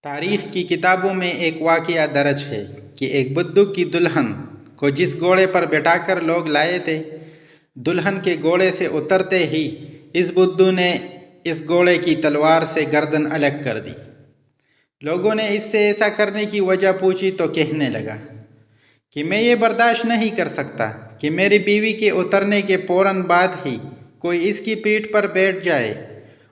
تاریخ کی کتابوں میں ایک واقعہ درج ہے کہ ایک بدو کی دلہن کو جس گھوڑے پر بٹھا کر لوگ لائے تھے، دلہن کے گھوڑے سے اترتے ہی اس بدو نے اس گھوڑے کی تلوار سے گردن الگ کر دی۔ لوگوں نے اس سے ایسا کرنے کی وجہ پوچھی تو کہنے لگا کہ میں یہ برداشت نہیں کر سکتا کہ میری بیوی کے اترنے کے فوراً بعد ہی کوئی اس کی پیٹھ پر بیٹھ جائے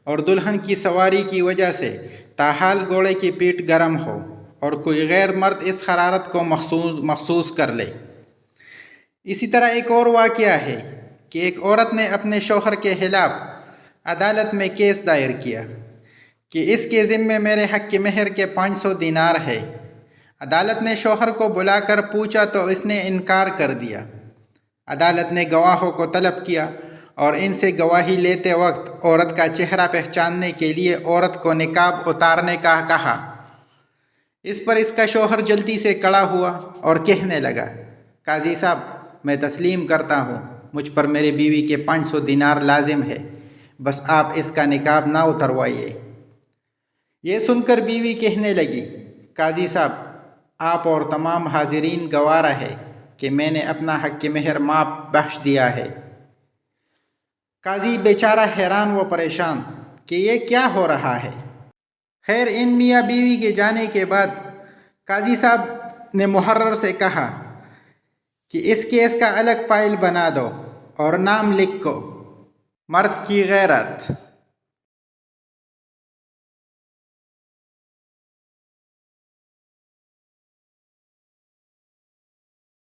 اور دلہن کی سواری کی وجہ سے تاحال گھوڑے کی پیٹھ گرم ہو اور کوئی غیر مرد اس حرارت کو محسوس کر لے۔ اسی طرح ایک اور واقعہ ہے کہ ایک عورت نے اپنے شوہر کے خلاف عدالت میں کیس دائر کیا کہ اس کے ذمے میرے حق کی مہر کے 500 دینار ہے۔ عدالت نے شوہر کو بلا کر پوچھا تو اس نے انکار کر دیا۔ عدالت نے گواہوں کو طلب کیا اور ان سے گواہی لیتے وقت عورت کا چہرہ پہچاننے کے لیے عورت کو نقاب اتارنے کا کہا۔ اس پر اس کا شوہر جلدی سے کھڑا ہوا اور کہنے لگا، قاضی صاحب، میں تسلیم کرتا ہوں، مجھ پر میری بیوی کے 500 دینار لازم ہے، بس آپ اس کا نقاب نہ اتروائیے۔ یہ سن کر بیوی کہنے لگی، قاضی صاحب، آپ اور تمام حاضرین گواہ ہے کہ میں نے اپنا حق کی مہر معاف بخش دیا ہے۔ قاضی بیچارہ حیران و پریشان کہ یہ کیا ہو رہا ہے۔ خیر، ان میاں بیوی کے جانے کے بعد قاضی صاحب نے محرر سے کہا کہ اس کیس کا الگ فائل بنا دو اور نام لکھو، مرد کی غیرت۔